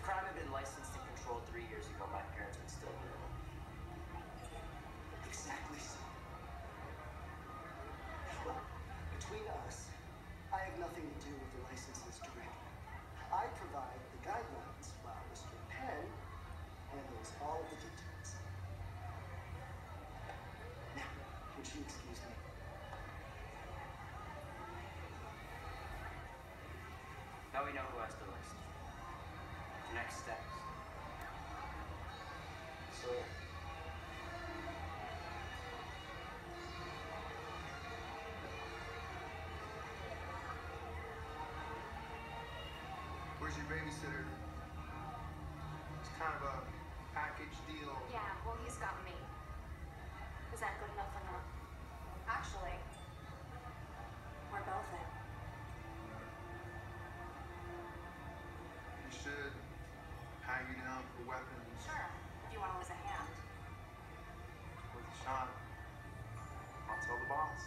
crime had been licensed and controlled 3 years ago, my parents would still be living. Exactly so. Well, between us, I have nothing to do with the licenses directly. I provide the guidelines while Mr. Penn handles all the details. Now, would you excuse me? Now we know who has the list. Next steps. So, where's your babysitter? It's kind of a package deal. Yeah, well, he's got me. Is that good enough or not? Actually, we're both in. You should hang you down for weapons. Sure, if you want to lose a hand. Worth a shot. I'll tell the boss.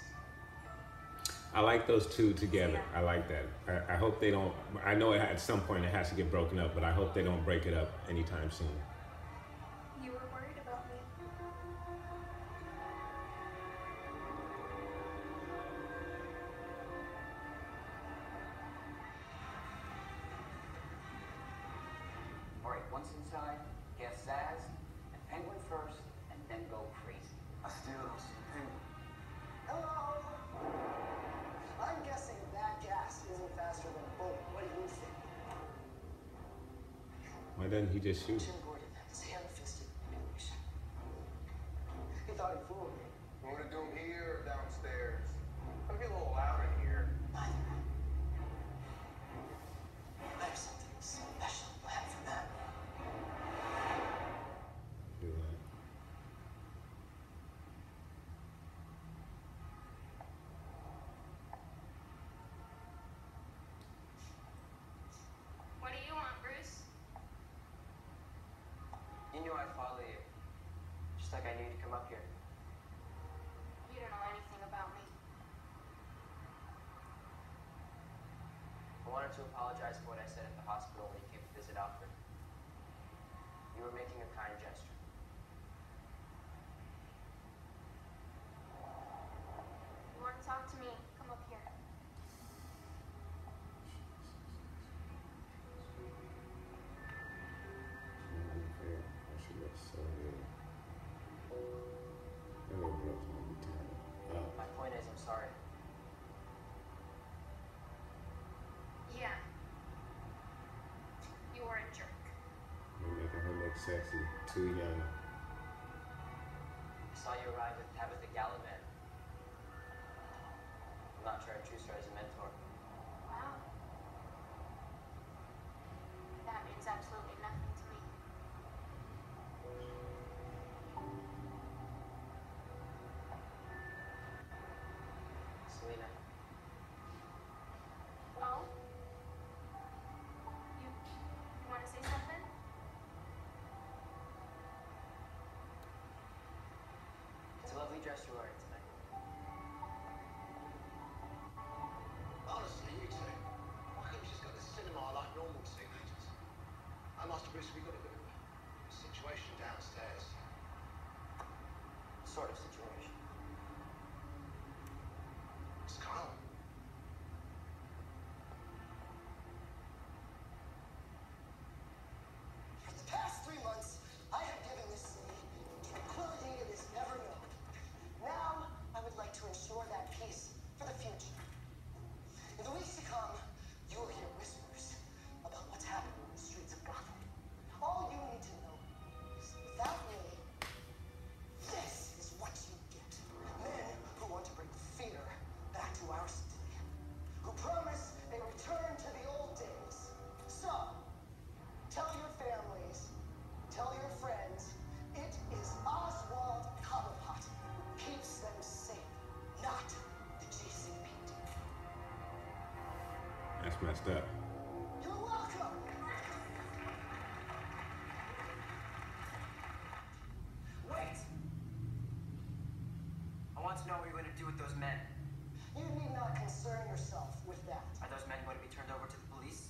I like those two together. I like that. I hope they don't. I know at some point it has to get broken up, but I hope they don't break it up anytime soon. You were worried about me. all right, once inside, get Zaz and Penguin first, and then go crazy. I still don't see the penguin. Hello? I'm guessing that gas isn't faster than a bullet. What do you think? Why doesn't he just shoot? Jim Gordon is ham-fisted manipulation. He thought he fooled me. You want to do them here or downstairs? It'll be a little loud in here. Neither. I have something special planned for them. Do that. What do you want, Bruce? You knew I'd follow you. Just like I knew you'd come up here. You don't know anything about me. I wanted to apologize for what I said at the hospital when you came to visit Alfred. You were making a kind gesture. You want to talk to me? Come up here. She looks so good. That little girl's gonna be turned up. My point is, I'm sorry. Yeah. You were a jerk. You're making her look sexy. Too young. I saw you arrive with Tabitha Gallivan. I'm not sure I choose her as a mentor. Wow. That means absolutely nothing to me. Selena, Oh? You want to say something? it's a lovely dress you're wearing tonight. Honestly, you two, why can't we just go to the cinema like normal teenagers? Master Bruce, we got a bit of a situation downstairs. Sort of situation. It's calm. For the past 3 months, I have given this city tranquility it has never known. Now, I would like to ensure that peace for the future. In the weeks to come, you will hear whispers about what's happening in the streets of Gotham. All you need to know is without me, this is what you get. Men who want to bring fear back to our city. Who promise a return to the old days. So, tell your families, tell your friends, it is Oswald Cobblepot who keeps them safe, not the JCPD. That's messed up. You're welcome! Wait! I want to know what you're going to do with those men. You need not concern yourself with that. Are those men going to be turned over to the police?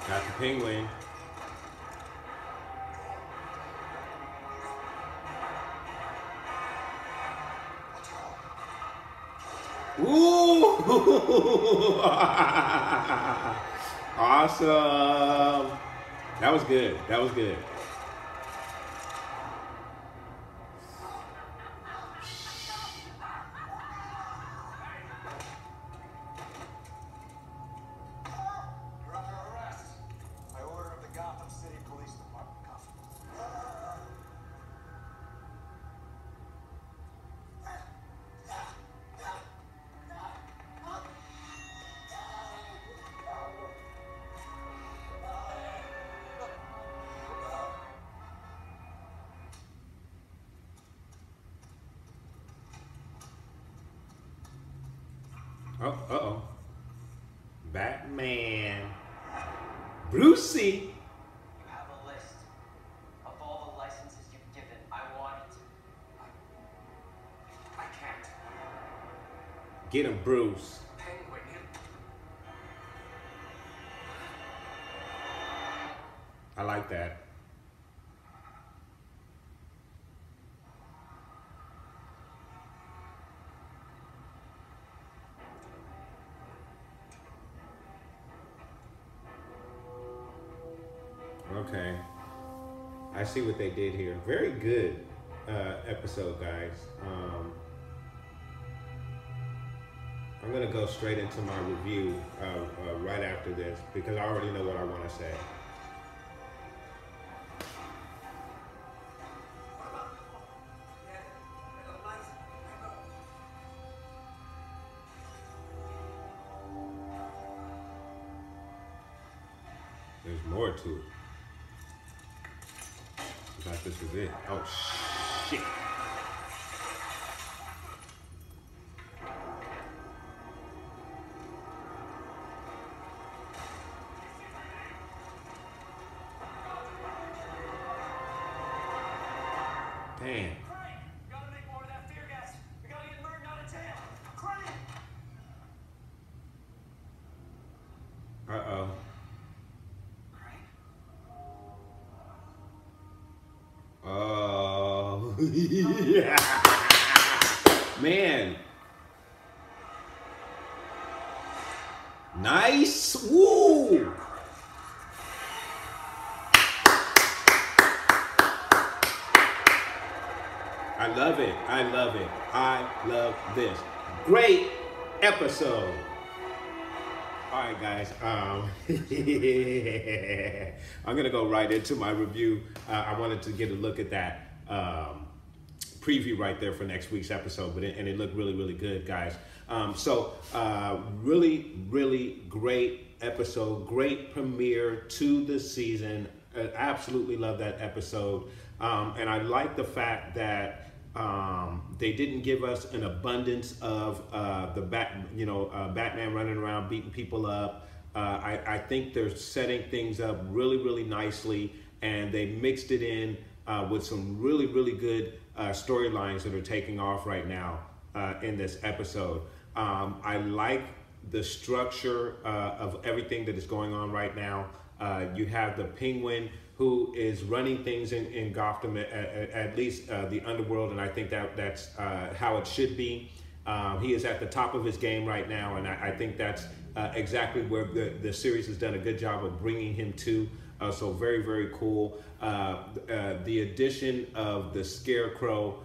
Got the Penguin. Ooh! Awesome. That was good. That was good. You're under arrest. By order of the Gotham City Police Department, Gotham. Oh, uh-oh. Batman. Brucey. You have a list of all the licenses you've given. I want it. I can't. Get him, Bruce. Penguin, I like that. Okay. I see what they did here. Very good episode, guys. I'm going to go straight into my review right after this because I already know what I want to say. There's more to it. I thought this was it. Oh, shit. Damn. gotta make more of that fear gas. We gotta get Merton out of jail. Craig! Uh-oh. Oh, yeah. Man. Nice. Woo. I love it. I love it. I love this. Great episode. All right, guys. I'm gonna go right into my review. I wanted to get a look at that preview right there for next week's episode, and it looked really, really good, guys. Really, really great episode. Great premiere to the season. Absolutely love that episode, and I like the fact that they didn't give us an abundance of Batman running around beating people up. I think they're setting things up really, really nicely, and they mixed it in with some really, really good storylines that are taking off right now in this episode. I like the structure of everything that is going on right now. You have the Penguin, who is running things in Gotham, at least the underworld, and I think that's how it should be. He is at the top of his game right now, and I think that's exactly where the series has done a good job of bringing him to. So very, very cool. The addition of the Scarecrow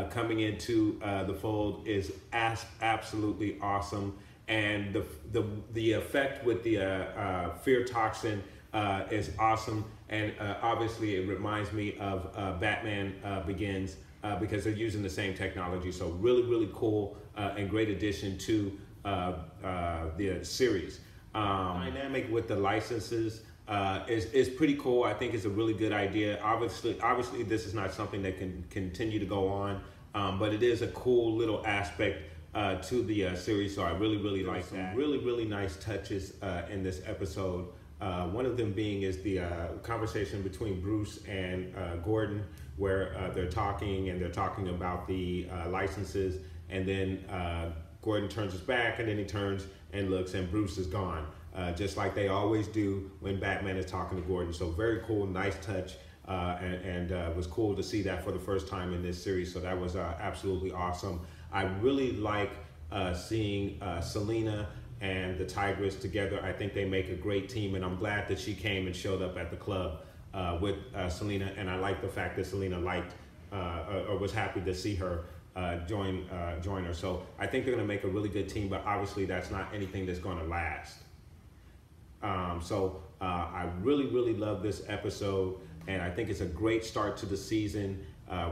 coming into the fold is absolutely awesome, and the effect with the fear toxin is awesome, and obviously it reminds me of Batman Begins because they're using the same technology. So really, really cool and great addition to the series. Dynamic with the licenses is pretty cool. I think it's a really good idea. Obviously, this is not something that can continue to go on, but it is a cool little aspect to the series. So I really, really like that. Really, really nice touches in this episode. One of them being is the conversation between Bruce and Gordon, where they're talking about the licenses, and then Gordon turns his back, and then he turns and looks, and Bruce is gone. just like they always do when Batman is talking to Gordon. So very cool, nice touch, and it was cool to see that for the first time in this series. So that was absolutely awesome. I really like seeing Selina and the Tigress together. I think they make a great team, and I'm glad that she came and showed up at the club with Selina, and I like the fact that Selina liked or was happy to see her join her. So I think they're going to make a really good team, but obviously that's not anything that's going to last. I really love this episode, and I think it's a great start to the season.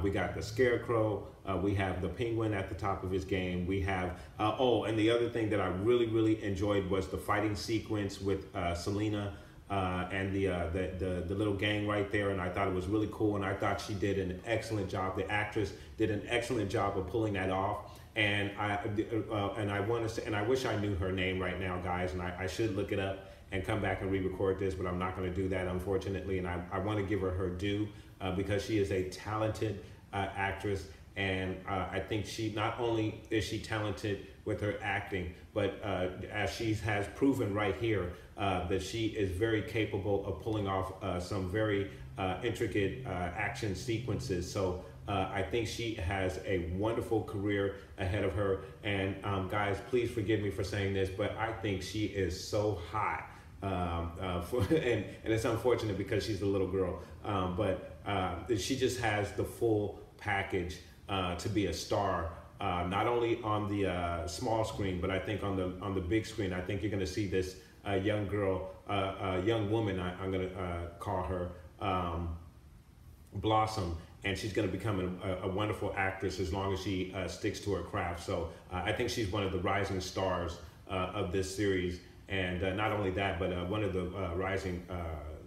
We got the Scarecrow, we have the Penguin at the top of his game. We have, and the other thing that I really enjoyed was the fighting sequence with Selina and the little gang right there, and I thought it was really cool, and I thought she did an excellent job. The actress did an excellent job of pulling that off, and I want to say, and I wish I knew her name right now, guys, and I should look it up and come back and re-record this, but I'm not going to do that, unfortunately, and I want to give her due because she is a talented actress, and I think she, not only is she talented with her acting, but as she has proven right here, that she is very capable of pulling off some very intricate action sequences. So I think she has a wonderful career ahead of her, and guys, please forgive me for saying this, but I think she is so hot. And it's unfortunate because she's a little girl, but she just has the full package to be a star, not only on the small screen, but I think on the big screen. I think you're going to see this young girl, young woman, I'm going to call her, blossom, and she's going to become a wonderful actress as long as she sticks to her craft. So I think she's one of the rising stars of this series. And not only that, but one of the rising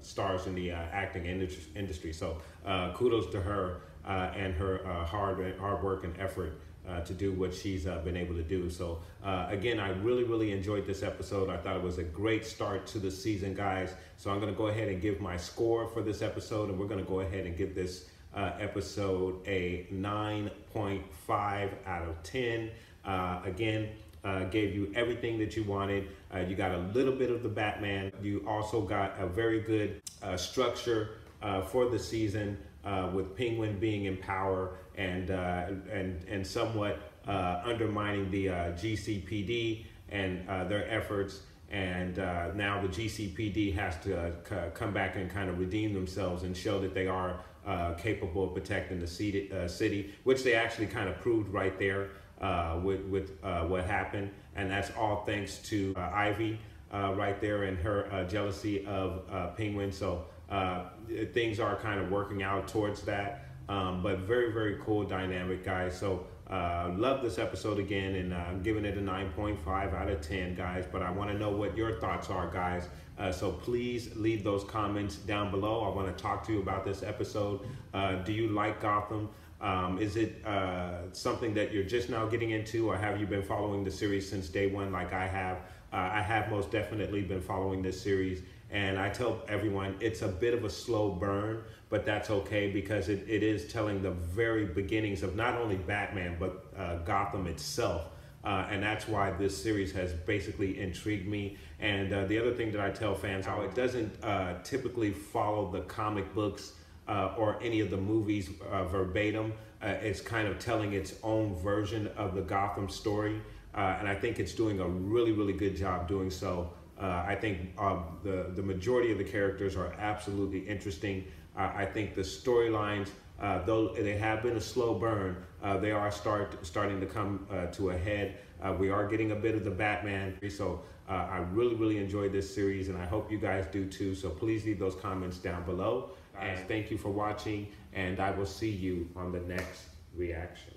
stars in the acting industry. So kudos to her and her hard work and effort to do what she's been able to do. So again, I really enjoyed this episode. I thought it was a great start to the season, guys. So I'm going to go ahead and give my score for this episode, and we're going to go ahead and give this episode a 9.5 out of 10. Again, gave you everything that you wanted. You got a little bit of the Batman. You also got a very good structure for the season with Penguin being in power and somewhat undermining the GCPD and their efforts. And now the GCPD has to come back and kind of redeem themselves and show that they are capable of protecting the city, which they actually kind of proved right there. With what happened, and that's all thanks to Ivy right there and her jealousy of Penguin. So things are kind of working out towards that, but very cool dynamic, guys. So love this episode again, and I'm giving it a 9.5 out of 10, guys. But I want to know what your thoughts are, guys. So please leave those comments down below. I want to talk to you about this episode. Do you like Gotham? Is it something that you're just now getting into, or have you been following the series since day one like I have? I have most definitely been following this series, and I tell everyone it's a bit of a slow burn, but that's okay because it is telling the very beginnings of not only Batman, but Gotham itself. And that's why this series has basically intrigued me. And the other thing that I tell fans, how it doesn't typically follow the comic books or any of the movies verbatim. It's kind of telling its own version of the Gotham story, and I think it's doing a really good job doing so. I think the majority of the characters are absolutely interesting. I think the storylines, though they have been a slow burn, they are starting to come to a head. We are getting a bit of the Batman, so I really enjoyed this series, and I hope you guys do too. So please leave those comments down below. And thank you for watching, and I will see you on the next reaction.